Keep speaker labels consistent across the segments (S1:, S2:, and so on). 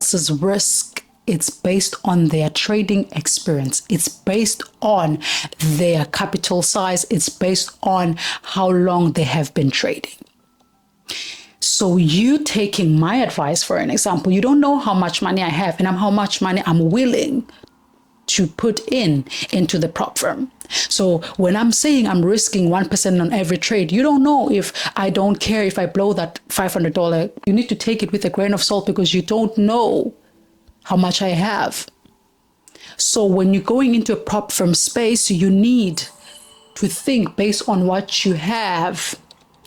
S1: else's risk. It's based on their trading experience. It's based on their capital size. It's based on how long they have been trading. So you taking my advice, for an example, you don't know how much money I have and how much money I'm willing to put into the prop firm. So when I'm saying I'm risking 1% on every trade, you don't know if I don't care if I blow that $500. You need to take it with a grain of salt because you don't know how much I have. So when you're going into a prop firm space, you need to think based on what you have,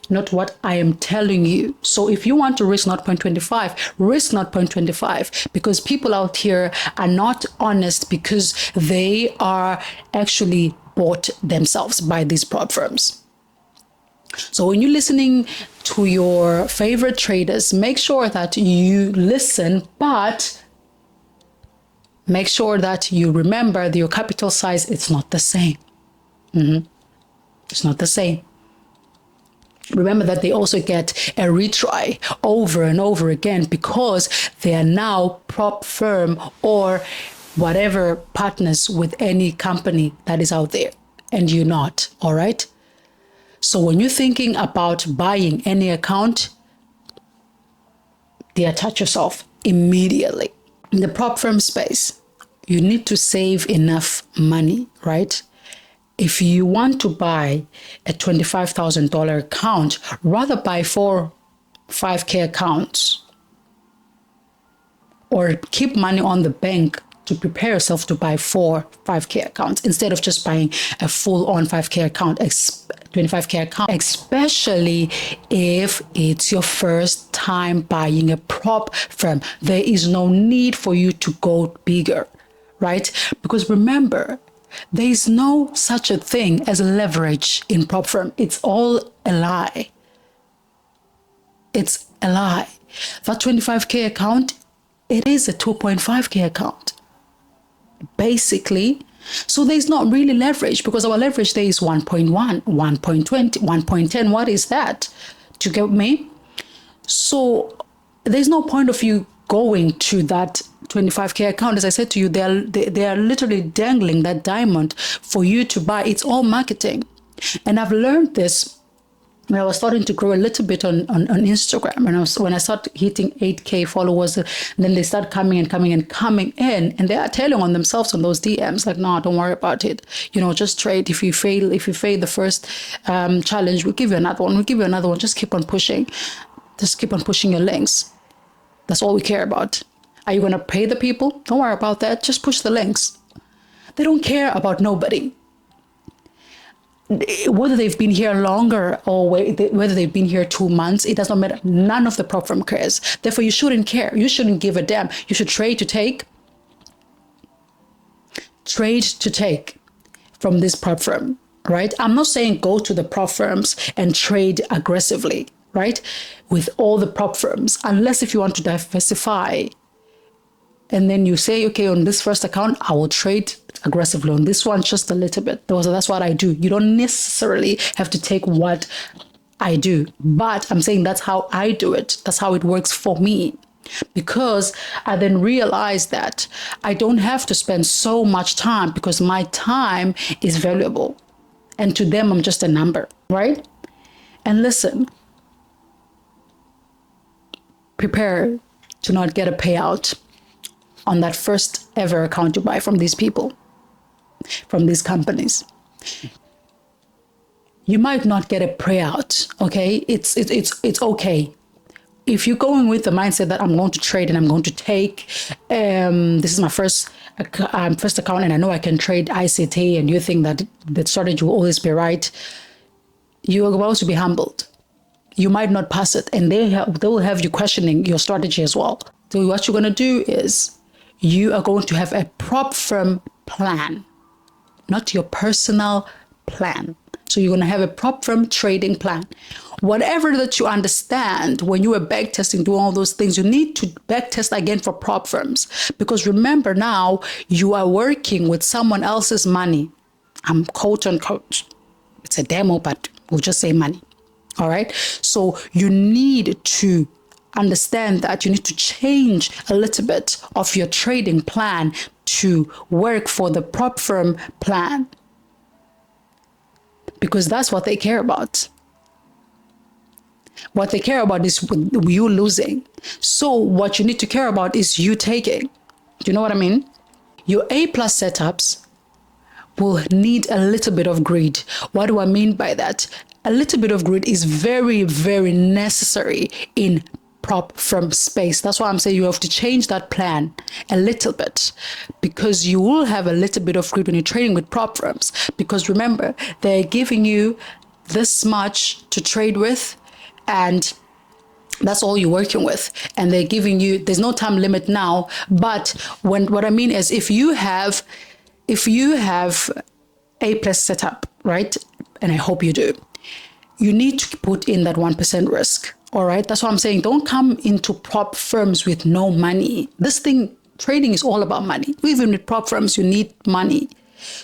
S1: not what I am telling you. So if you want to risk 0.25, risk 0.25, because people out here are not honest because they are actually bought themselves by these prop firms. So when you're listening to your favorite traders, make sure that you listen, but make sure that you remember that your capital size, it's not the same. It's not the same. Remember that they also get a retry over and over again because they are now prop firm or whatever partners with any company that is out there, and you're not, all right? So when you're thinking about buying any account, detach yourself immediately. In the prop firm space, you need to save enough money, right? If you want to buy a $25,000 account, rather buy 5K accounts or keep money on the bank to prepare yourself to buy 5K accounts instead of just buying a full-on 5K account, 25K account, especially if it's your first time buying a prop firm. There is no need for you to go bigger, right? Because remember, there is no such a thing as leverage in prop firm. It's all a lie. It's a lie. That 25K account, it is a 2.5K account, basically. So there's not really leverage because our leverage there is 1.1, 1.20, 1.10. What is that? Do you get me? So there's no point of you going to that 25K account. As I said to you, they are literally dangling that diamond for you to buy. It's all marketing. And I've learned this when I was starting to grow a little bit on Instagram. And when I started hitting 8K followers, then they start coming in, and they are telling on themselves on those DMs, like, no, don't worry about it. Just trade. If you fail the first challenge, we'll give you another one. Just keep on pushing. Just keep on pushing your links. That's all we care about. Are you going to pay the people? Don't worry about that. Just push the links. They don't care about nobody. Whether they've been here longer or whether they've been here 2 months, it does not matter. None of the prop firm cares. Therefore, you shouldn't care. You shouldn't give a damn. You should trade to take. Trade to take from this prop firm, right? I'm not saying go to the prop firms and trade aggressively, right? With all the prop firms, unless if you want to diversify. And then you say, okay, on this first account, I will trade aggressively. On this one, just a little bit. That's what I do. You don't necessarily have to take what I do. But I'm saying that's how I do it. That's how it works for me. Because I then realized that I don't have to spend so much time because my time is valuable. And to them, I'm just a number, right? And listen, prepare to not get a payout on that first ever account you buy from these people, from these companies. You might not get a payout, okay? It's okay. If you're going with the mindset that I'm going to trade and I'm going to take, this is my first account and I know I can trade ICT, and you think that the strategy will always be right, you are about to be humbled. You might not pass it, and they will have you questioning your strategy as well. So what you're going to do is you are going to have a prop firm plan, not your personal plan. So you're going to have a prop firm trading plan. Whatever that you understand when you were back testing, doing all those things, you need to back test again for prop firms. Because remember now, you are working with someone else's money. I'm quote unquote. It's a demo, but we'll just say money. All right. So you need to understand that you need to change a little bit of your trading plan to work for the prop firm plan, because that's what they care about. What they care about is you losing. So what you need to care about is you taking. Do you know what I mean? Your A plus setups will need a little bit of greed. What do I mean by that? A little bit of greed is very, very necessary in prop firm space. That's why I'm saying you have to change that plan a little bit, because you will have a little bit of greed when you're trading with prop firms. Because remember, they're giving you this much to trade with, and that's all you're working with. And they're giving you, there's no time limit now. But what I mean is, if you have A plus setup, right? And I hope you do, you need to put in that 1% risk. All right. That's what I'm saying. Don't come into prop firms with no money. This thing, trading is all about money. Even with prop firms, you need money.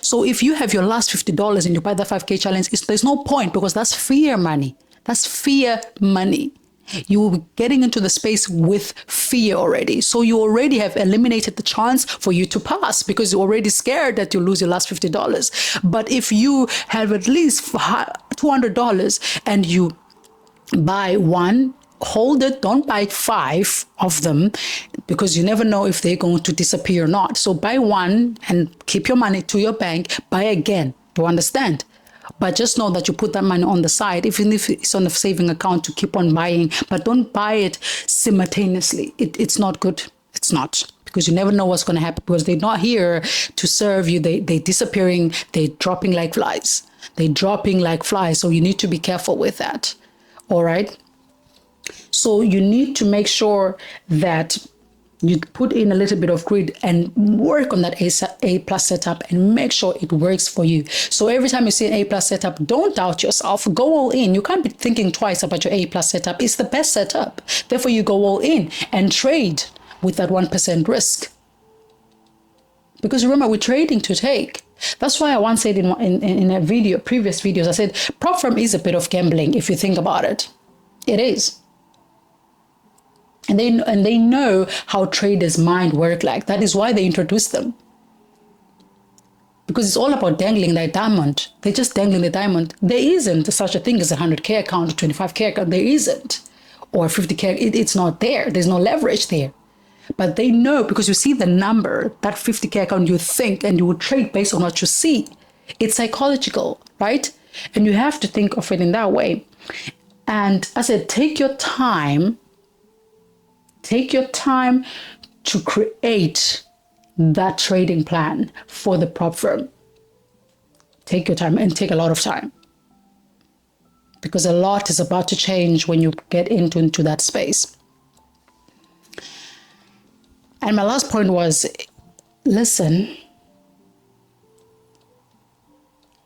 S1: So if you have your last $50 and you buy the 5K challenge, there's no point, because that's fear money. That's fear money. You will be getting into the space with fear already. So you already have eliminated the chance for you to pass, because you're already scared that you lose your last $50. But if you have at least $200 and you buy one, hold it, don't buy 5 of them, because you never know if they're going to disappear or not. So buy one and keep your money to your bank, buy again. Do you understand? But just know that you put that money on the side, even if it's on a saving account, to keep on buying. But don't buy it simultaneously. It's not good. It's not. Because you never know what's going to happen, because they're not here to serve you. They're disappearing. They're dropping like flies. They're dropping like flies. So you need to be careful with that. All right. So you need to make sure that you put in a little bit of greed and work on that A plus setup and make sure it works for you. So every time you see an A plus setup, don't doubt yourself. Go all in. You can't be thinking twice about your A plus setup. It's the best setup. Therefore, you go all in and trade with that 1% risk. Because remember, we're trading to take. That's why I once said in a video, previous videos, I said, prop firm is a bit of gambling if you think about it. It is. And they know how traders' mind work like. That is why they introduced them. Because it's all about dangling that diamond. They're just dangling the diamond. There isn't such a thing as a 100K account, 25K account. There isn't. Or 50K. It's not there. There's no leverage there. But they know, because you see the number, that 50K account, you think, and you will trade based on what you see. It's psychological, right? And you have to think of it in that way. And I said, take your time. Take your time to create that trading plan for the prop firm. Take your time, and take a lot of time, because a lot is about to change when you get into that space. And my last point was, listen,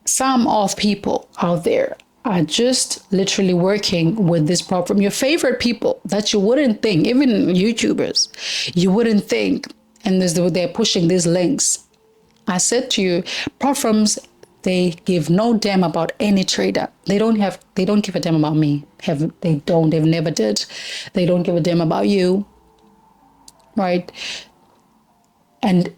S1: some of people out there are just literally working with this prop firm. Your favorite people that you wouldn't think, even YouTubers, you wouldn't think, and they're pushing these links. I said to you, prop firms, they give no damn about any trader. They don't give a damn about me. They've never did. They don't give a damn about you, right? And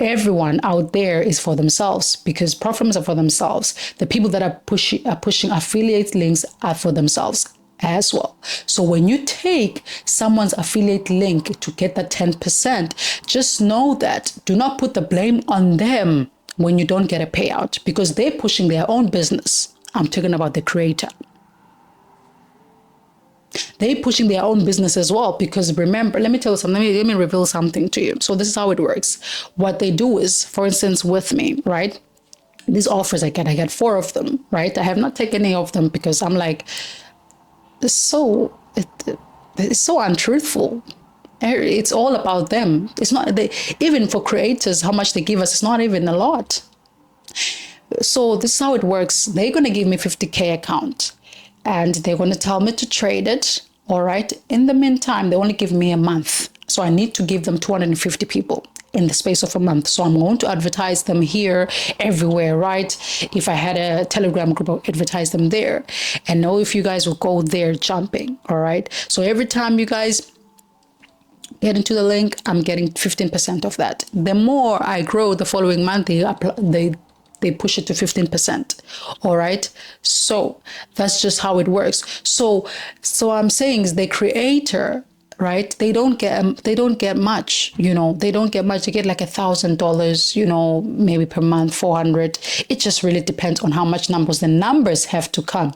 S1: everyone out there is for themselves, because prop firms are for themselves. The people that are pushing affiliate links are for themselves as well. So when you take someone's affiliate link to get that 10%, just know that do not put the blame on them when you don't get a payout, because they're pushing their own business. I'm talking about the creator. They're pushing their own business as well, because remember, let me tell you something, let me reveal something to you. So this is how it works. What they do is, for instance, with me, right? These offers I get 4 of them, right? I have not taken any of them because I'm like, it's so untruthful. It's all about them. It's not, even for creators, how much they give us, it's not even a lot. So this is how it works. They're going to give me 50K account, and they're going to tell me to trade it. All right. In the meantime, they only give me a month. So I need to give them 250 people in the space of a month. So I'm going to advertise them here, everywhere, right? If I had a Telegram group, I'll advertise them there. And know if you guys will go there jumping, all right? So every time you guys get into the link, I'm getting 15% of that. The more I grow the following month, they push it to 15%. All right. So that's just how it works. So I'm saying is the creator, right? They don't get much, they don't get much. They get like $1,000, maybe per month, 400. It just really depends on how much numbers. The numbers have to come.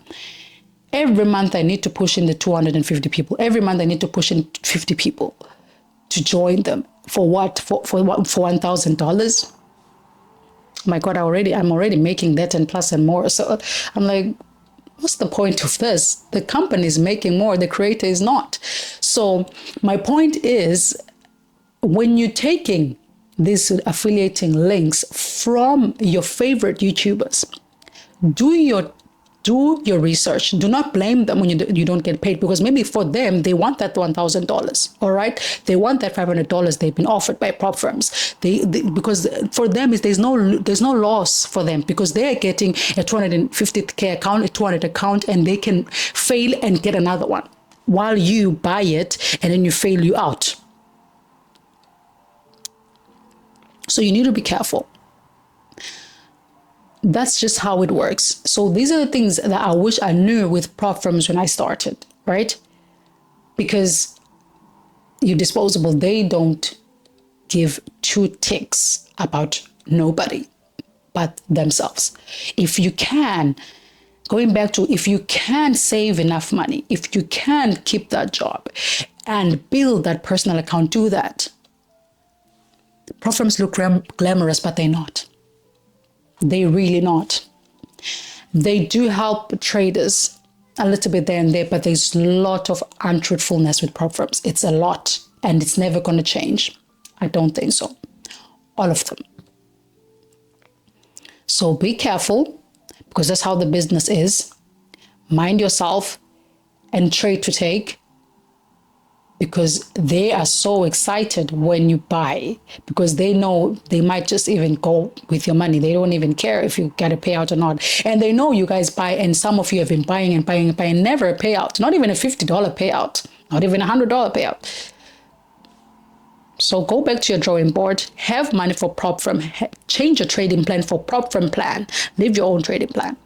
S1: Every month I need to push in the 250 people. Every month I need to push in 50 people to join them. For what? For $1,000? My God, I'm already making that and plus and more. So I'm like, what's the point of this? The company is making more, the creator is not. So my point is, when you're taking these affiliating links from your favorite YouTubers, do your research. Do not blame them when you don't get paid, because maybe for them, they want that $1,000. All right. They want that $500 they've been offered by prop firms. Because for them, there's no loss for them, because they're getting a 250K account, a 200 account, and they can fail and get another one while you buy it and then you fail, you out. So you need to be careful. That's just how it works. So these are the things that I wish I knew with prop firms when I started, right? Because you're disposable. They don't give two ticks about nobody but themselves. If you can, going back to, if you can save enough money, if you can keep that job and build that personal account, do that. Prop firms look glamorous, but they're not. They really not. They do help traders a little bit there and there, but there's a lot of untruthfulness with prop firms. It's a lot, and it's never going to change. I don't think so. All of them. So be careful, because that's how the business is. Mind yourself and trade to take, because they are so excited when you buy, because they know they might just even go with your money. They don't even care if you get a payout or not. And they know you guys buy, and some of you have been buying and buying and buying, never a payout, not even a $50 payout, not even a $100 payout. So go back to your drawing board, have money for prop firm, change your trading plan for prop firm plan, live your own trading plan.